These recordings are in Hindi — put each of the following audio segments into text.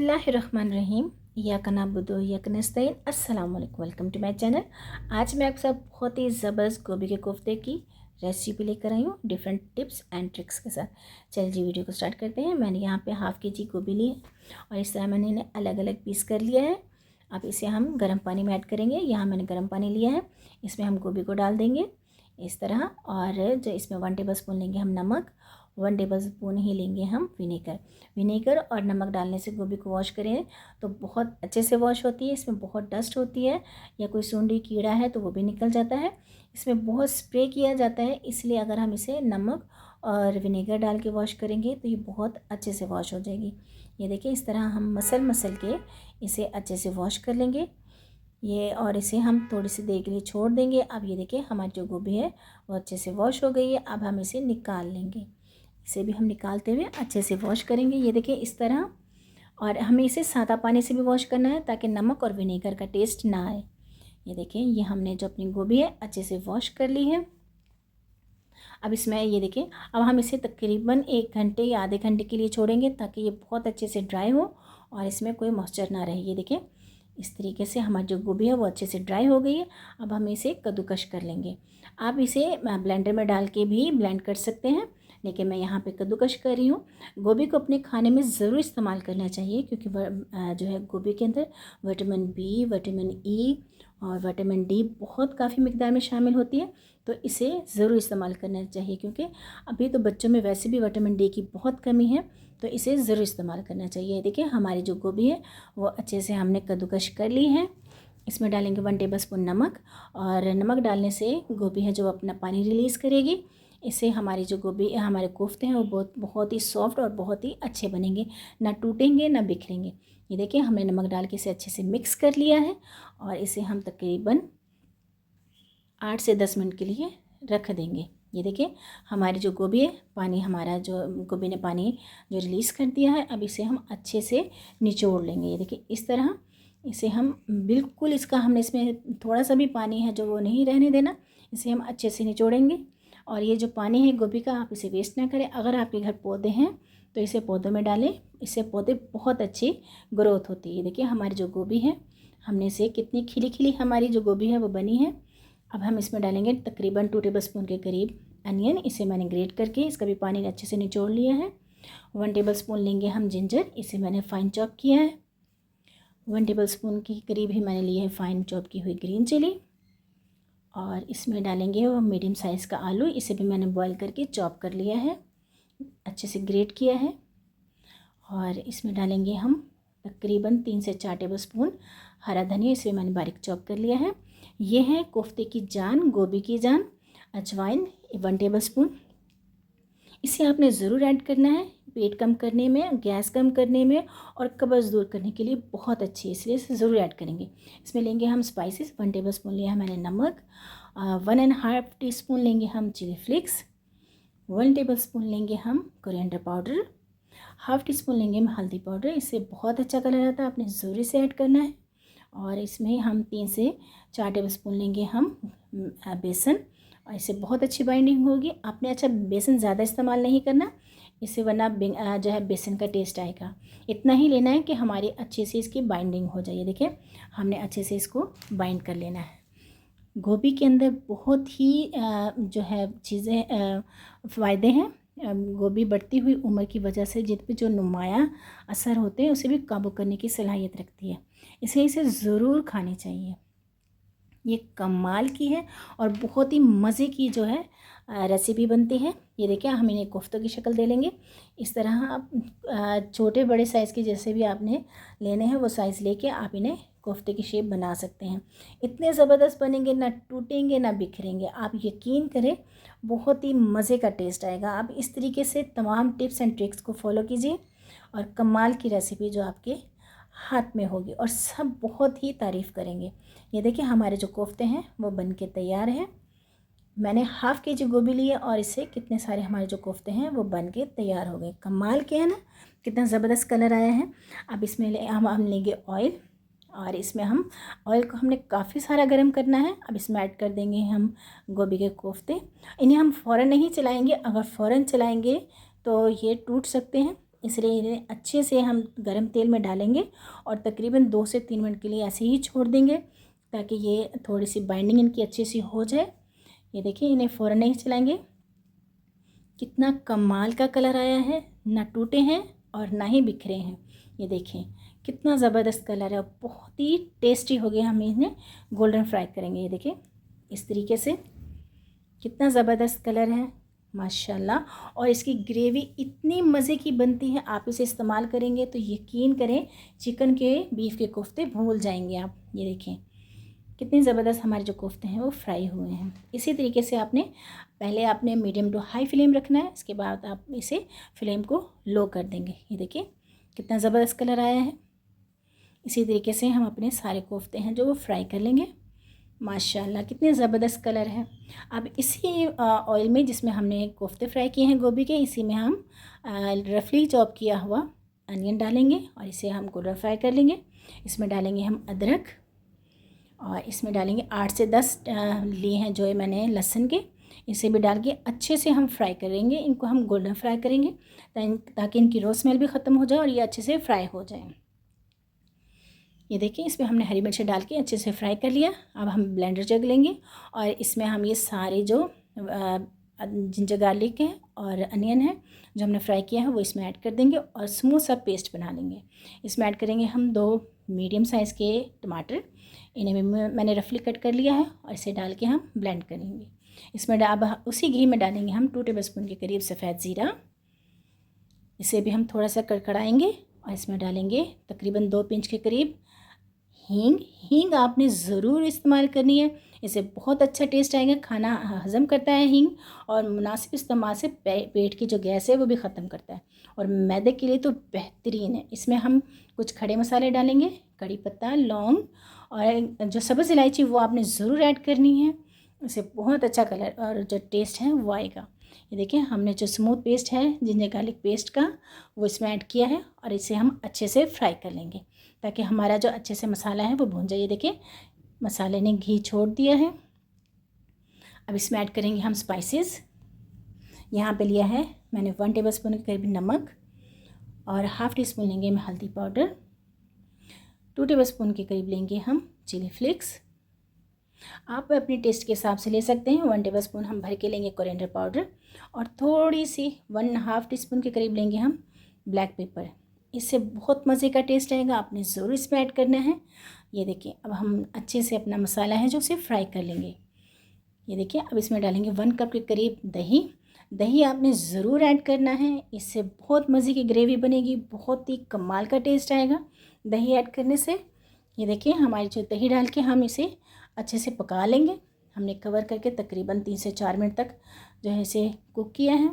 बिस्मिल्लाहिर्रहमानिर्रहीम। इय्याका नअबुदु व इय्याका नस्तईन। अस्सलाम वालेकुम, वेलकम टू माय चैनल। आज मैं आप सब बहुत ही ज़बरदस्त गोभी के कोफ्ते की रेसिपी लेकर आई हूँ डिफरेंट टिप्स एंड ट्रिक्स के साथ। चलिए जी वीडियो को स्टार्ट करते हैं। मैंने यहाँ पे हाफ़ के जी गोभी ली है और इस तरह मैंने इन्हें अलग अलग पीस कर लिया है। अब इसे हम गर्म पानी में ऐड करेंगे। यहाँ मैंने गर्म पानी लिया है, इसमें हम गोभी को डाल देंगे इस तरह। और जो इसमें 1 टेबल स्पून लेंगे हम नमक, 1 टेबल स्पून ही लेंगे हम विनेगर और नमक डालने से गोभी को वॉश करें तो बहुत अच्छे से वॉश होती है। इसमें बहुत डस्ट होती है या कोई सूंडी कीड़ा है तो वो भी निकल जाता है। इसमें बहुत स्प्रे किया जाता है, इसलिए अगर हम इसे नमक और विनेगर डाल के वॉश करेंगे तो ये बहुत अच्छे से वॉश हो जाएगी। ये देखिए इस तरह हम मसल के इसे अच्छे से वॉश कर लेंगे ये, और इसे हम थोड़ी सी देर के लिए छोड़ देंगे। अब ये देखिए हमारी जो गोभी है वो अच्छे से वॉश हो गई है। अब हम इसे निकाल लेंगे, इसे भी हम निकालते हुए अच्छे से वॉश करेंगे। ये देखिए इस तरह, और हमें इसे सादा पानी से भी वॉश करना है ताकि नमक और विनेगर का टेस्ट ना आए। ये देखिए ये हमने जो अपनी गोभी है अच्छे से वॉश कर ली है। अब इसमें ये देखिए, अब हम इसे तकरीबन 1 घंटे या आधे घंटे के लिए छोड़ेंगे ताकि ये बहुत अच्छे से ड्राई हो और इसमें कोई मॉइस्चर ना रहे। ये देखिए इस तरीके से हमारी जो गोभी है वो अच्छे से ड्राई हो गई है। अब हम इसे कद्दूकश कर लेंगे। आप इसे ब्लेंडर में डाल के भी ब्लेंड कर सकते हैं, लेकिन मैं यहाँ पे कद्दूकश कर रही हूँ। गोभी को अपने खाने में ज़रूर इस्तेमाल करना चाहिए क्योंकि जो है गोभी के अंदर विटामिन बी, विटामिन ई और विटामिन डी बहुत काफ़ी मिकदार में शामिल होती है, तो इसे ज़रूर इस्तेमाल करना चाहिए क्योंकि अभी तो बच्चों में वैसे भी विटामिन डी की बहुत कमी है, तो इसे ज़रूर इस्तेमाल करना चाहिए। देखिए हमारी जो गोभी है वो अच्छे से हमने कद्दूकश कर ली है। इसमें डालेंगे 1 टेबल स्पून नमक, और नमक डालने से गोभी है जो अपना पानी रिलीज़ करेगी। इससे हमारी जो गोभी हमारे कोफ्ते हैं वो बहुत ही सॉफ्ट और बहुत ही अच्छे बनेंगे, ना टूटेंगे ना बिखरेंगे। ये देखिए हमने नमक डाल के इसे अच्छे से मिक्स कर लिया है और इसे हम तकरीबन 8 से 10 मिनट के लिए रख देंगे। ये देखिए हमारी जो गोभी है, पानी हमारा जो गोभी ने पानी जो रिलीज़ कर दिया है, अब इसे हम अच्छे से निचोड़ लेंगे। ये देखिए इस तरह इसे हम बिल्कुल, इसका हमने इसमें थोड़ा सा भी पानी है जो वो नहीं रहने देना, इसे हम अच्छे से निचोड़ेंगे। और ये जो पानी है गोभी का, आप इसे वेस्ट ना करें। अगर आपके घर पौधे हैं तो इसे पौधों में डालें, इससे पौधे बहुत अच्छी ग्रोथ होती है। देखिए हमारी जो गोभी है, हमने इसे कितनी खिली खिली हमारी जो गोभी है वो बनी है। अब हम इसमें डालेंगे तकरीबन 2 टेबल स्पून के करीब अनियन। इसे मैंने ग्रेट करके इसका भी पानी अच्छे से निचोड़ लिया है। 1 टेबल स्पून लेंगे हम जिंजर, इसे मैंने फ़ाइन चॉप किया है। 1 टेबल स्पून के करीब ही मैंने लिया है फ़ाइन चॉप की हुई ग्रीन चिली। और इसमें डालेंगे वो मीडियम साइज़ का आलू, इसे भी मैंने बॉईल करके चॉप कर लिया है, अच्छे से ग्रेट किया है। और इसमें डालेंगे हम तकरीबन 3 से 4 टेबल स्पून हरा धनिया, इसे मैंने बारीक चॉप कर लिया है। ये है कोफ्ते की जान, गोभी की जान, अजवाइन 1 टेबल स्पून। इसे आपने ज़रूर ऐड करना है, पेट कम करने में, गैस कम करने में और कब्ज़ दूर करने के लिए बहुत अच्छी है, इसलिए इसे ज़रूर ऐड करेंगे। इसमें लेंगे हम स्पाइसेस, 1 टेबल स्पून लिया है मैंने नमक, 1.5 टीस्पून लेंगे हम चिली फ्लेक्स, 1 टेबल स्पून लेंगे हम कोरिएंडर पाउडर, 1/2 टीस्पून लेंगे हम हल्दी पाउडर। इससे बहुत अच्छा कलर आता है, आपने ज़रूर इसे ऐड करना है। और इसमें हम 3 से 4 टेबल स्पून लेंगे हम बेसन, और इससे बहुत अच्छी बाइंडिंग होगी। आपने अच्छा बेसन ज़्यादा इस्तेमाल नहीं करना इससे, वरना जो है बेसन का टेस्ट आएगा। इतना ही लेना है कि हमारी अच्छे से इसकी बाइंडिंग हो जाए। देखिए हमने अच्छे से इसको बाइंड कर लेना है। गोभी के अंदर बहुत ही जो है चीज़ें फ़ायदे हैं। गोभी बढ़ती हुई उम्र की वजह से जिन पे जो नुमाया असर होते हैं उसे भी काबू करने की सलाहियत रखती है, इसलिए इसे ज़रूर खानी चाहिए। ये कमाल की है और बहुत ही मज़े की जो है रेसिपी बनती है। ये देखिए हम इन्हें कोफ्तों की शक्ल दे लेंगे। इस तरह आप छोटे बड़े साइज़ के जैसे भी आपने लेने हैं वो साइज़ लेके आप इन्हें कोफ्ते की शेप बना सकते हैं। इतने ज़बरदस्त बनेंगे, ना टूटेंगे ना बिखरेंगे। आप यकीन करें बहुत ही मज़े का टेस्ट आएगा। आप इस तरीके से तमाम टिप्स एंड ट्रिक्स को फॉलो कीजिए और कमाल की रेसिपी जो आपके हाथ में होगी और सब बहुत ही तारीफ़ करेंगे। ये देखिए हमारे जो कोफ्ते हैं वो बन के तैयार हैं। मैंने 1/2 केजी गोभी ली है और इससे कितने सारे हमारे जो कोफ्ते हैं वो बन के तैयार हो गए। कमाल के है ना, कितना ज़बरदस्त कलर आया है। अब इसमें हम लेंगे ऑयल, और इसमें हम ऑयल को हमने काफ़ी सारा गर्म करना है। अब इसमें ऐड कर देंगे हम गोभी के कोफ्ते। इन्हें हम फ़ौरन नहीं चलाएंगे, अगर फ़ौरन चलाएंगे तो ये टूट सकते हैं, इसलिए इन्हें अच्छे से हम गरम तेल में डालेंगे और तकरीबन 2 से 3 मिनट के लिए ऐसे ही छोड़ देंगे ताकि ये थोड़ी सी बाइंडिंग इनकी अच्छी सी हो जाए। ये देखिए, इन्हें फ़ौरन नहीं चलाएंगे। कितना कमाल का कलर आया है, ना टूटे हैं और ना ही बिखरे हैं। ये देखें कितना ज़बरदस्त कलर है, बहुत ही टेस्टी हो गया। हम इन्हें गोल्डन फ्राई करेंगे। ये देखिए इस तरीके से कितना ज़बरदस्त कलर है माशाल्लाह। और इसकी ग्रेवी इतनी मज़े की बनती है, आप इसे इस्तेमाल करेंगे तो यकीन करें चिकन के बीफ के कोफ्ते भूल जाएंगे आप। ये देखें कितनी ज़बरदस्त हमारे जो कोफ्ते हैं वो फ्राई हुए हैं। इसी तरीके से पहले आपने मीडियम टू हाई फ्लेम रखना है, इसके बाद आप इसे फ्लेम को लो कर देंगे। ये देखिए कितना ज़बरदस्त कलर आया है। इसी तरीके से हम अपने सारे कोफ्ते हैं जो वो फ्राई कर लेंगे। माशाल्लाह कितने ज़बरदस्त कलर है। अब इसी ऑयल में जिसमें हमने कोफ्ते फ्राई किए हैं गोभी के, इसी में हम रफली चॉप किया हुआ अनियन डालेंगे और इसे हम गोल्डन फ्राई कर लेंगे। इसमें डालेंगे हम अदरक और इसमें डालेंगे 8 से 10 लिए हैं जो मैंने लहसुन के, इसे भी डाल के अच्छे से हम फ्राई करेंगे। इनको हम गोल्डन फ्राई करेंगे ताकि इनकी रो स्मेल भी ख़त्म हो जाए और ये अच्छे से फ्राई हो जाए। ये देखिए इसमें हमने हरी मिर्च डाल के अच्छे से फ्राई कर लिया। अब हम ब्लेंडर जग लेंगे और इसमें हम ये सारे जो जिंजर गार्लिक है और अनियन है जो हमने फ्राई किया है वो इसमें ऐड कर देंगे और स्मूथ सा पेस्ट बना लेंगे। इसमें ऐड करेंगे हम 2 मीडियम साइज़ के टमाटर, इन्हें भी मैंने रफली कट कर लिया है और इसे डाल के हम ब्लेंड करेंगे। इसमें अब उसी घी में डालेंगे हम 2 टेबलस्पून के करीब सफ़ेद ज़ीरा, इसे भी हम थोड़ा सा कड़कड़ाएंगे और इसमें डालेंगे तकरीबन 2 पिंच के करीब हींग आपने ज़रूर इस्तेमाल करनी है, इससे बहुत अच्छा टेस्ट आएगा। खाना हज़म करता है हींग और मुनासिब इस्तेमाल से पेट की जो गैस है वो भी ख़त्म करता है और मैदे के लिए तो बेहतरीन है। इसमें हम कुछ खड़े मसाले डालेंगे, कड़ी पत्ता, लौंग और जो सब्ज़ इलायची वो आपने ज़रूर ऐड करनी है, इससे बहुत अच्छा कलर और जो टेस्ट है वो आएगा। ये देखिए हमने जो स्मूथ पेस्ट है जिंजर गार्लिक पेस्ट का वो इसमें ऐड किया है और इसे हम अच्छे से फ्राई कर लेंगे ताकि हमारा जो अच्छे से मसाला है वो भून जाए। ये देखिए मसाले ने घी छोड़ दिया है। अब इसमें ऐड करेंगे हम स्पाइसेस। यहाँ पे लिया है मैंने 1 टेबलस्पून के करीब नमक और ½ टीस्पून लेंगे हम हल्दी पाउडर, 2 टेबलस्पून के करीब लेंगे हम चिली फ्लेक्स। आप अपने टेस्ट के हिसाब से ले सकते हैं। 1 टेबलस्पून हम भर के लेंगे कोरिएंडर पाउडर और थोड़ी सी 1½ टीस्पून के करीब लेंगे हम ब्लैक पेपर। इससे बहुत मज़े का टेस्ट आएगा, आपने ज़रूर इसमें ऐड करना है। ये देखिए अब हम अच्छे से अपना मसाला है जो उसे फ्राई कर लेंगे। ये देखिए अब इसमें डालेंगे 1 कप के करीब दही आपने ज़रूर ऐड करना है, इससे बहुत मज़े की ग्रेवी बनेगी, बहुत ही कमाल का टेस्ट आएगा दही ऐड करने से। ये देखिए हमारी जो दही डाल के हम इसे अच्छे से पका लेंगे। हमने कवर करके तकरीबन 3 से 4 मिनट तक जो है इसे कुक किया है।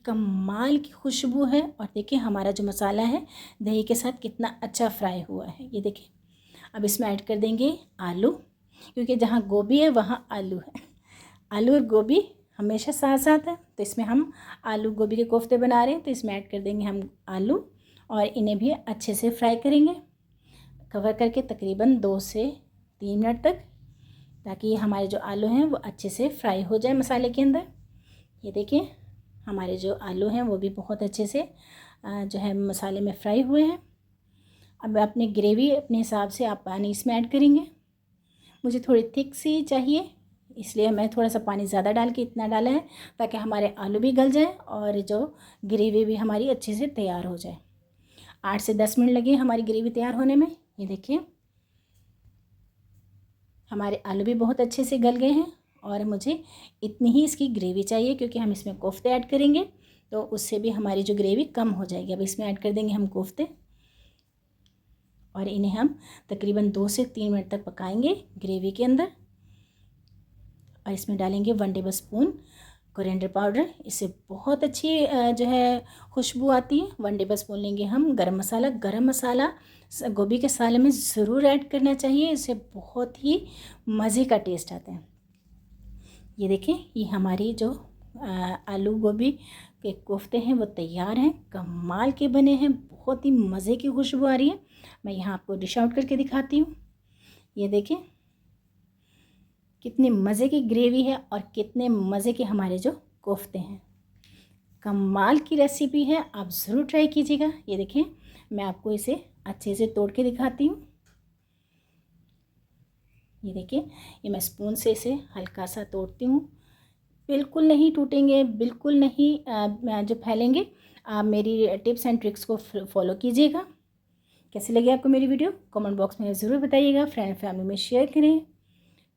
कमाल की खुशबू है और देखिए हमारा जो मसाला है दही के साथ कितना अच्छा फ्राई हुआ है। ये देखिए अब इसमें ऐड कर देंगे आलू, क्योंकि जहाँ गोभी है वहाँ आलू है। आलू और गोभी हमेशा साथ साथ है, तो इसमें हम आलू गोभी के कोफ्ते बना रहे हैं तो इसमें ऐड कर देंगे हम आलू और इन्हें भी अच्छे से फ्राई करेंगे कवर करके तकरीबन 2 से 3 मिनट तक, ताकि हमारे जो आलू हैं वो अच्छे से फ्राई हो जाए मसाले के अंदर। ये देखिए हमारे जो आलू हैं वो भी बहुत अच्छे से जो है मसाले में फ्राई हुए हैं। अब अपनी ग्रेवी अपने हिसाब से आप पानी इसमें ऐड करेंगे। मुझे थोड़ी थिक सी चाहिए, इसलिए मैं थोड़ा सा पानी ज़्यादा डाल के इतना डाला है ताकि हमारे आलू भी गल जाए और जो ग्रेवी भी हमारी अच्छे से तैयार हो जाए। 8 से 10 मिनट लगे हमारी ग्रेवी तैयार होने में। ये देखिए हमारे आलू भी बहुत अच्छे से गल गए हैं और मुझे इतनी ही इसकी ग्रेवी चाहिए, क्योंकि हम इसमें कोफ्ते ऐड करेंगे तो उससे भी हमारी जो ग्रेवी कम हो जाएगी। अब इसमें ऐड कर देंगे हम कोफ्ते और इन्हें हम तकरीबन 2 से 3 मिनट तक पकाएंगे ग्रेवी के अंदर। और इसमें डालेंगे 1 टेबलस्पून कोरिएंडर पाउडर, इससे बहुत अच्छी जो है खुशबू आती है। 1 टेबलस्पून लेंगे हम गरम मसाला गोभी के साले में ज़रूर ऐड करना चाहिए, इससे बहुत ही मज़े का टेस्ट आता है। ये देखिए ये हमारी जो आलू गोभी के कोफ्ते हैं वो तैयार हैं, कमाल के बने हैं, बहुत ही मज़े की खुशबू आ रही है। मैं यहाँ आपको डिश आउट करके दिखाती हूँ। ये देखिए कितनी मज़े की ग्रेवी है और कितने मज़े के हमारे जो कोफ्ते हैं। कमाल की रेसिपी है, आप ज़रूर ट्राई कीजिएगा। ये देखें, मैं आपको इसे अच्छे से तोड़ के दिखाती हूँ। ये देखिए, ये मैं स्पून से इसे हल्का सा तोड़ती हूँ। बिल्कुल नहीं टूटेंगे, बिल्कुल नहीं जो फैलेंगे। आप मेरी टिप्स एंड ट्रिक्स को फॉलो कीजिएगा। कैसी लगी आपको मेरी वीडियो, कमेंट बॉक्स में ज़रूर बताइएगा। फ्रेंड फैमिली में शेयर करें।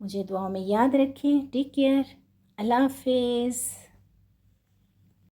मुझे दुआओं में याद रखें। Take care. अल्लाह हाफिज़।